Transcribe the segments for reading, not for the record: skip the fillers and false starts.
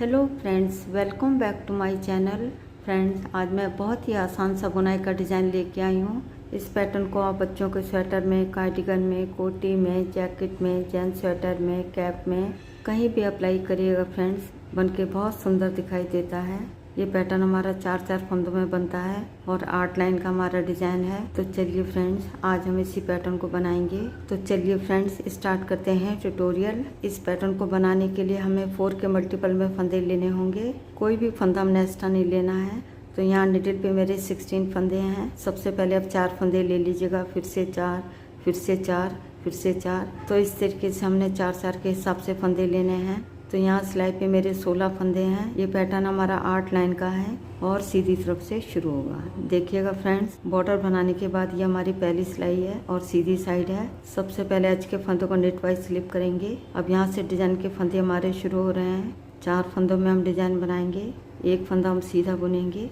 Hello friends, welcome back to my channel. Friends, आज मैं बहुत ही आसान सा बुनाई का डिज़ाइन लेके आई हूँ। इस पैटर्न को आप बच्चों के स्वेटर में, कार्डिगन में, कोटी में, जैकेट में, जेंट्स स्वेटर में, कैप में कहीं भी अप्लाई करिएगा फ्रेंड्स, बनके बहुत सुंदर दिखाई देता है। ये पैटर्न हमारा 4-4 फंदों में बनता है और 8 लाइन का हमारा डिज़ाइन है। तो चलिए फ्रेंड्स, आज हम इसी पैटर्न को बनाएंगे। तो चलिए फ्रेंड्स, स्टार्ट करते हैं ट्यूटोरियल। इस पैटर्न को बनाने के लिए हमें 4 के मल्टीपल में फंदे लेने होंगे। कोई भी फंदा हमने एक्स्ट्रा नहीं लेना है। तो यहाँ निडल पे मेरे 16 फंदे हैं। सबसे पहले आप 4 फंदे ले लीजिएगा, फिर से 4, फिर से 4, फिर से 4। तो इस तरीके से हमने 4-4 के हिसाब से फंदे लेने हैं। तो यहाँ सिलाई पे मेरे 16 फंदे हैं। ये पैटर्न हमारा 8 लाइन का है और सीधी तरफ से शुरू होगा। देखिएगा फ्रेंड्स, बॉर्डर बनाने के बाद ये हमारी पहली सिलाई है और सीधी साइड है। सबसे पहले एज के फंदों को नेट वाइज स्लिप करेंगे। अब यहाँ से डिजाइन के फंदे हमारे शुरू हो रहे हैं। 4 फंदों में हम डिजाइन बनाएंगे। एक फंदा हम सीधा बुनेंगे,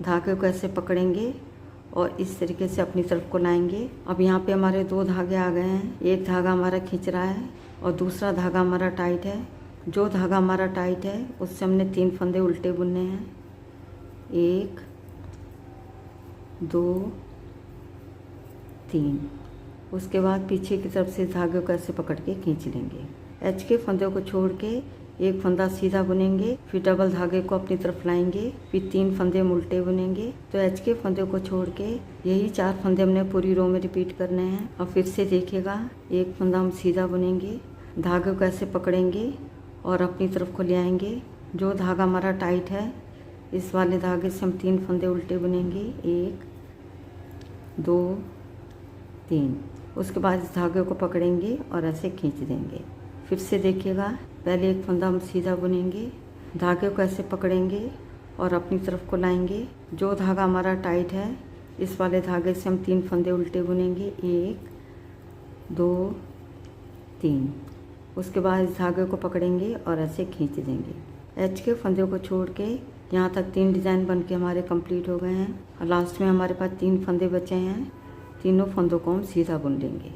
धागे को ऐसे पकड़ेंगे और इस तरीके से अपनी तरफ को लाएंगे। अब यहाँ पे हमारे 2 धागे आ गए हैं। एक धागा हमारा खींच रहा है और दूसरा धागा हमारा टाइट है। जो धागा हमारा टाइट है उससे हमने 3 फंदे उल्टे बुनने हैं। 1, 2, 3। उसके बाद पीछे की तरफ से धागे को ऐसे पकड़ के खींच लेंगे। एच के फंदे को छोड़ के एक फंदा सीधा बुनेंगे, फिर डबल धागे को अपनी तरफ लाएंगे, फिर 3 फंदे हम उल्टे बुनेंगे। तो एच के फंदे को छोड़ के यही 4 फंदे हमने पूरी रो में रिपीट करने हैं। और फिर से देखिएगा, एक फंदा हम सीधा बुनेंगे, धागे को ऐसे पकड़ेंगे और अपनी तरफ को ले आएंगे। जो धागा हमारा टाइट है इस वाले धागे से हम 3 फंदे उल्टे बुनेंगे। 1, 2, 3। उसके बाद इस धागे को पकड़ेंगे और ऐसे खींच देंगे। फिर से देखिएगा, पहले एक फंदा हम सीधा बुनेंगे, धागे को ऐसे पकड़ेंगे और अपनी तरफ को लाएंगे। जो धागा हमारा टाइट है इस वाले धागे से हम 3 फंदे उल्टे बुनेंगे। 1, 2, 3। उसके बाद इस धागे को पकड़ेंगे और ऐसे खींच देंगे। एच के फंदे को छोड़ के यहाँ तक 3 डिज़ाइन बन के हमारे कंप्लीट हो गए हैं और लास्ट में हमारे पास 3 फंदे बचे हैं। तीनों फंदों को हम सीधा बुन लेंगे।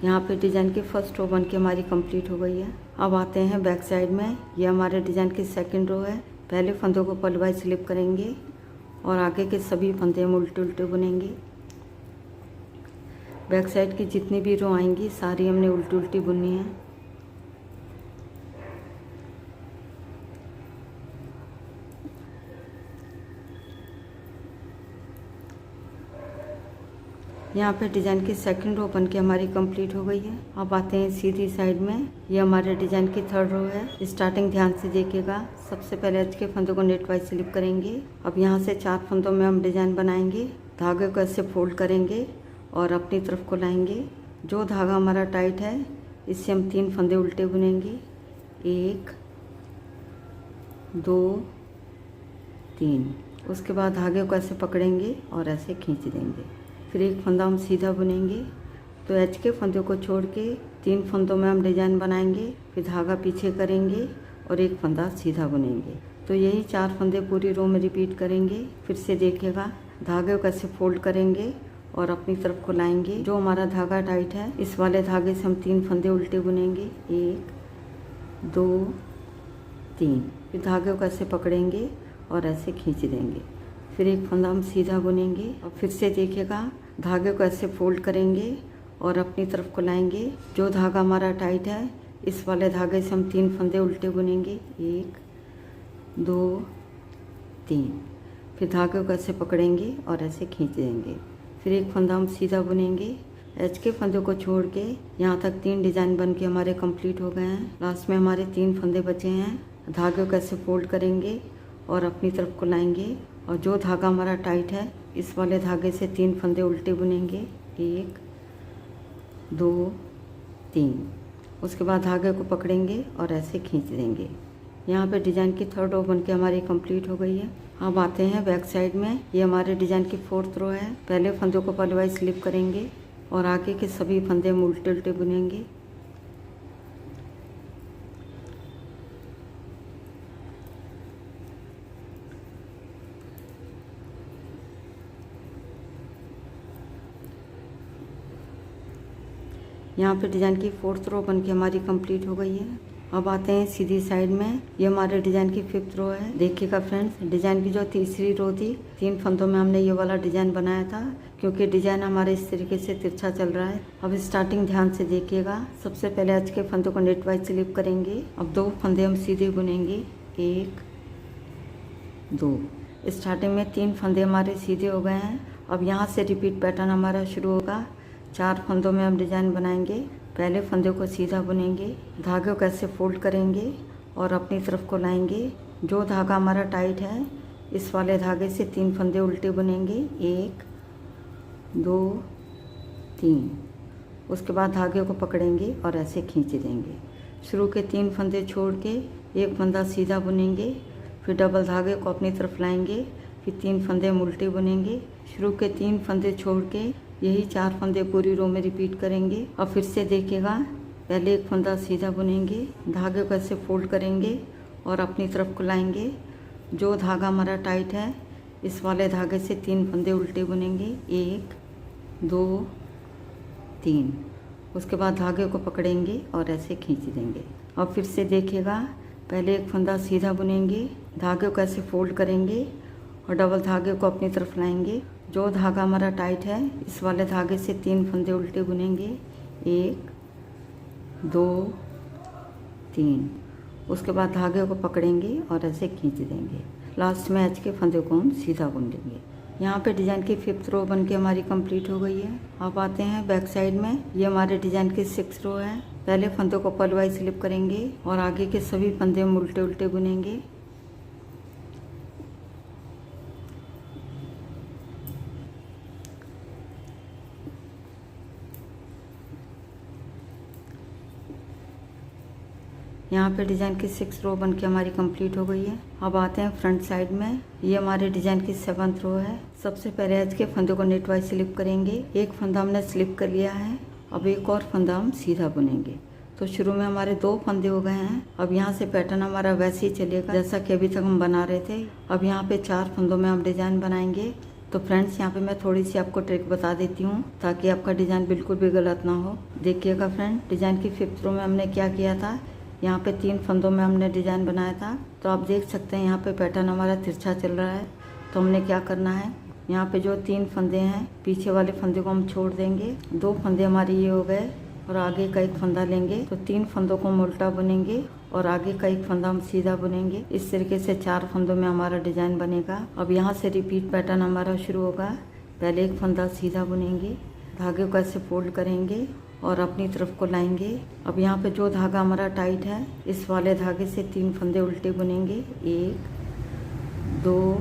यहाँ पे डिज़ाइन की फर्स्ट रो बन के हमारी कंप्लीट हो गई है। अब आते हैं बैक साइड में। ये हमारे डिज़ाइन की सेकंड रो है। पहले फंदों को पलवाई स्लिप करेंगे और आगे के सभी फंदे हम उल्टे उल्टे बुनेंगे। बैक साइड की जितनी भी रो आएंगी सारी हमने उल्टी उल्टी बुननी है। यहाँ पे डिज़ाइन की सेकंड रो बन के हमारी कंप्लीट हो गई है। अब आते हैं सीधी साइड में। ये हमारे डिज़ाइन की थर्ड रो है। स्टार्टिंग ध्यान से देखिएगा। सबसे पहले एच के फंदों को नेट वाइज स्लिप करेंगे। अब यहाँ से 4 फंदों में हम डिज़ाइन बनाएंगे। धागे को ऐसे फोल्ड करेंगे और अपनी तरफ को लाएंगे। जो धागा हमारा टाइट है इससे हम 3 फंदे उल्टे बुनेंगे। 1, 2, 3। उसके बाद धागे को ऐसे पकड़ेंगे और ऐसे खींच देंगे। फिर एक फंदा हम सीधा बुनेंगे। तो एच के फंदे को छोड़ के 3 फंदों में हम डिजाइन बनाएंगे, फिर धागा पीछे करेंगे और एक फंदा सीधा बुनेंगे। तो यही 4 फंदे पूरी रो में रिपीट करेंगे। फिर से देखिएगा, धागे को ऐसे फोल्ड करेंगे और अपनी तरफ को लाएंगे। जो हमारा धागा टाइट है इस वाले धागे से हम 3 फंदे उल्टे बुनेंगे। 1, 2, 3। फिर धागे को ऐसे पकड़ेंगे और ऐसे खींच देंगे। फिर एक फंदा हम सीधा बुनेंगे और फिर से देखिएगा, धागे को ऐसे फोल्ड करेंगे और अपनी तरफ को लाएंगे। जो धागा हमारा टाइट है इस वाले धागे से हम 3 फंदे उल्टे बुनेंगे। 1, 2, 3। फिर धागे को ऐसे पकड़ेंगे और ऐसे खींच देंगे। फिर एक फंदा हम सीधा बुनेंगे। एच के फंदे को छोड़ के यहाँ तक 3 डिज़ाइन बन के हमारे कंप्लीट हो गए हैं। लास्ट में हमारे 3 फंदे बचे हैं। धागे को ऐसे फोल्ड करेंगे और अपनी तरफ को लाएंगे और जो धागा हमारा टाइट है इस वाले धागे से 3 फंदे उल्टे बुनेंगे। 1, 2, 3। उसके बाद धागे को पकड़ेंगे और ऐसे खींच देंगे। यहाँ पे डिज़ाइन की थर्ड रो बन के हमारी कंप्लीट हो गई है। अब आते हैं बैक साइड में। ये हमारे डिज़ाइन की फोर्थ रो है। पहले फंदों को पलवाई स्लिप करेंगे और आगे के सभी फंदे हम उल्टे उल्टे बुनेंगे। यहाँ पे डिज़ाइन की 4th रो बन के हमारी कंप्लीट हो गई है। अब आते हैं सीधी साइड में, ये हमारे डिज़ाइन की 5th रो है। देखिएगा फ्रेंड्स, डिज़ाइन की जो तीसरी रो थी, 3 फंदों में हमने ये वाला डिज़ाइन बनाया था, क्योंकि डिज़ाइन हमारे इस तरीके से तिरछा चल रहा है। अब स्टार्टिंग ध्यान से देखिएगा। सबसे पहले आज के फंदों को नेट वाइज स्लिप करेंगे। अब 2 फंदे हम सीधे बुनेंगे, 1 2। स्टार्टिंग में 3 फंदे हमारे सीधे हो गए हैं। अब यहाँ से रिपीट पैटर्न हमारा शुरू होगा। 4 फंदों में हम डिज़ाइन बनाएंगे। पहले फंदे को सीधा बुनेंगे, धागे को ऐसे फोल्ड करेंगे और अपनी तरफ को लाएंगे। जो धागा हमारा टाइट है, इस वाले धागे से 3 फंदे उल्टे बुनेंगे, 1 2 3। उसके बाद धागे को पकड़ेंगे और ऐसे खींच देंगे। शुरू के 3 फंदे छोड़ के 1 फंदा सीधा बुनेंगे, फिर डबल धागे को अपनी तरफ लाएंगे, फिर 3 फंदे हम उल्टे बुनेंगे। शुरू के 3 फंदे छोड़ के यही 4 फंदे पूरी रो में रिपीट करेंगे। अब फिर से देखिएगा, पहले 1 फंदा सीधा बुनेंगे, धागे को ऐसे फोल्ड करेंगे और अपनी तरफ को लाएंगे। जो धागा हमारा टाइट है, इस वाले धागे से 3 फंदे उल्टे बुनेंगे, 1 2 3। उसके बाद धागे को पकड़ेंगे और ऐसे खींच देंगे। अब फिर से देखिएगा, पहले 1 फंदा सीधा बुनेंगे, धागे को ऐसे फोल्ड करेंगे और डबल धागे को अपनी तरफ लाएंगे। जो धागा हमारा टाइट है, इस वाले धागे से 3 फंदे उल्टे बुनेंगे, 1 2 3। उसके बाद धागे को पकड़ेंगे और ऐसे खींच देंगे। लास्ट में एच के फंदे को हम सीधा बुन लेंगे। यहाँ पे डिज़ाइन की 5th रो बन के हमारी कंप्लीट हो गई है। अब आते हैं बैक साइड में, ये हमारे डिज़ाइन की 6th रो है। पहले फंदों को पल वाइज स्लिप करेंगे और आगे के सभी फंदे हम उल्टे उल्टे बुनेंगे। यहाँ पे डिज़ाइन की 6th रो बन के हमारी कंप्लीट हो गई है। अब आते हैं फ्रंट साइड में, ये हमारे डिज़ाइन की 7th रो है। सबसे पहले एज के फंदों को नेट वाइज स्लिप करेंगे। 1 फंदा हमने स्लिप कर लिया है। अब एक और फंदा हम सीधा बुनेंगे। तो शुरू में हमारे 2 फंदे हो गए हैं। अब यहाँ से पैटर्न हमारा वैसे ही चलेगा जैसा कि अभी तक हम बना रहे थे। अब यहाँ पे 4 फंदों में हम डिज़ाइन बनाएंगे। तो फ्रेंड्स, यहाँ पे मैं थोड़ी सी आपको ट्रिक बता देती हूँ ताकि आपका डिज़ाइन बिल्कुल भी गलत ना हो। देखिएगा फ्रेंड, डिज़ाइन की 5th रो में हमने क्या किया था, यहाँ पे 3 फंदों में हमने डिज़ाइन बनाया था। तो आप देख सकते हैं यहाँ पे पैटर्न हमारा तिरछा चल रहा है। तो हमने क्या करना है, यहाँ पे जो 3 फंदे हैं, पीछे वाले फंदे को हम छोड़ देंगे। 2 फंदे हमारे ये हो गए और आगे का 1 फंदा लेंगे। तो 3 फंदों को हम उल्टा बुनेंगे और आगे का 1 फंदा हम सीधा बुनेंगे। इस तरीके से 4 फंदों में हमारा डिज़ाइन बनेगा। अब यहाँ से रिपीट पैटर्न हमारा शुरू होगा। पहले 1 फंदा सीधा बुनेंगे, धागे को ऐसे फोल्ड करेंगे और अपनी तरफ को लाएंगे। अब यहाँ पे जो धागा हमारा टाइट है, इस वाले धागे से 3 फंदे उल्टे बुनेंगे, 1 2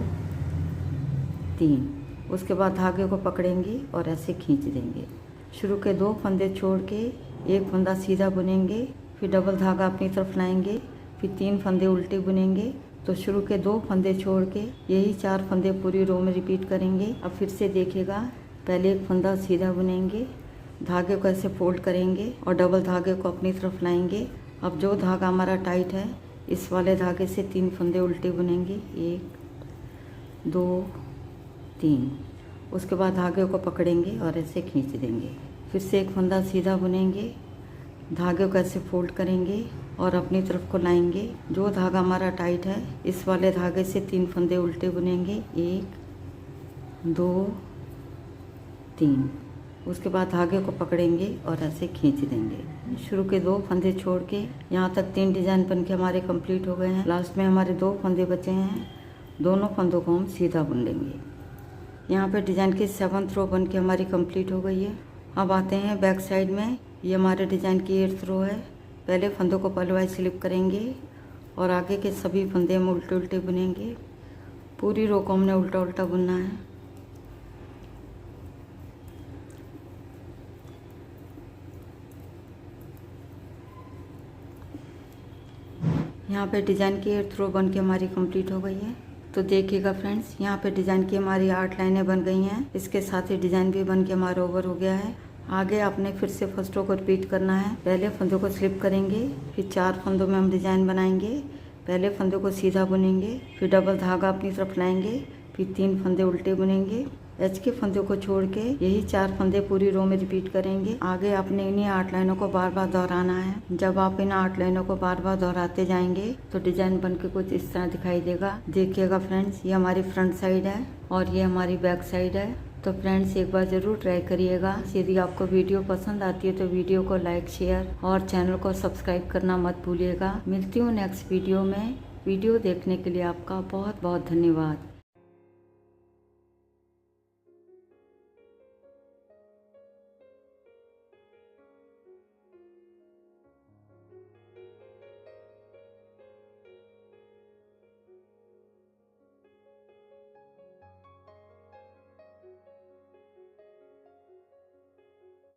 3। उसके बाद धागे को पकड़ेंगे और ऐसे खींच देंगे। शुरू के 2 फंदे छोड़ के 1 फंदा सीधा बुनेंगे, फिर डबल धागा अपनी तरफ लाएंगे, फिर 3 फंदे उल्टे बुनेंगे। तो शुरू के 2 फंदे छोड़ के यही 4 फंदे पूरी रो में रिपीट करेंगे। अब फिर से देखिएगा, पहले 1 फंदा सीधा बुनेंगे, धागे को ऐसे फोल्ड करेंगे और डबल धागे को अपनी तरफ लाएंगे। अब जो धागा हमारा टाइट है, इस वाले धागे से 3 फंदे उल्टे बुनेंगे, 1 2 3। उसके बाद धागे को पकड़ेंगे और ऐसे खींच देंगे। फिर से 1 फंदा सीधा बुनेंगे, धागे को ऐसे फोल्ड करेंगे और अपनी तरफ को लाएंगे। जो धागा हमारा टाइट है, इस वाले धागे से 3 फंदे उल्टे बुनेंगे, 1 2 3। उसके बाद धागे को पकड़ेंगे और ऐसे खींच देंगे। शुरू के 2 फंदे छोड़ के यहाँ तक 3 डिज़ाइन बन के हमारे कंप्लीट हो गए हैं। लास्ट में हमारे 2 फंदे बचे हैं, दोनों फंदों को हम सीधा बुन लेंगे। यहाँ पे डिज़ाइन की 7th रो बन के हमारी कंप्लीट हो गई है। अब आते हैं बैक साइड में, ये हमारे डिज़ाइन की 8th रो है। पहले फंदों को पल वाइज स्लिप करेंगे और आगे के सभी फंदे हम उल्टे उल्टे बुनेंगे। पूरी रो को हमने उल्टा उल्टा बुनना है। यहाँ पे डिज़ाइन की 8th रो बन के हमारी कंप्लीट हो गई है। तो देखिएगा फ्रेंड्स, यहाँ पे डिज़ाइन की हमारी 8 लाइनें बन गई हैं। इसके साथ ही डिज़ाइन भी बन के हमारा ओवर हो गया है। आगे आपने फिर से फर्स्ट रो को रिपीट करना है। पहले फंदों को स्लिप करेंगे, फिर 4 फंदों में हम डिज़ाइन बनाएंगे। पहले फंदों को सीधा बुनेंगे, फिर डबल धागा अपनी तरफ लाएंगे, फिर 3 फंदे उल्टे बुनेंगे। एच के फंदे को छोड़ के यही 4 फंदे पूरी रो में रिपीट करेंगे। आगे आपने इन्हीं 8 लाइनों को बार बार दोहराना है। जब आप इन 8 लाइनों को बार बार दोहराते जाएंगे तो डिजाइन बनके कुछ इस तरह दिखाई देगा। देखिएगा फ्रेंड्स, ये हमारी फ्रंट साइड है और ये हमारी बैक साइड है। तो फ्रेंड्स एक बार ज़रूर ट्राई करिएगा। यदि आपको वीडियो पसंद आती है तो वीडियो को लाइक, शेयर और चैनल को सब्सक्राइब करना मत भूलिएगा। मिलती हूँ नेक्स्ट वीडियो में। वीडियो देखने के लिए आपका बहुत बहुत धन्यवाद।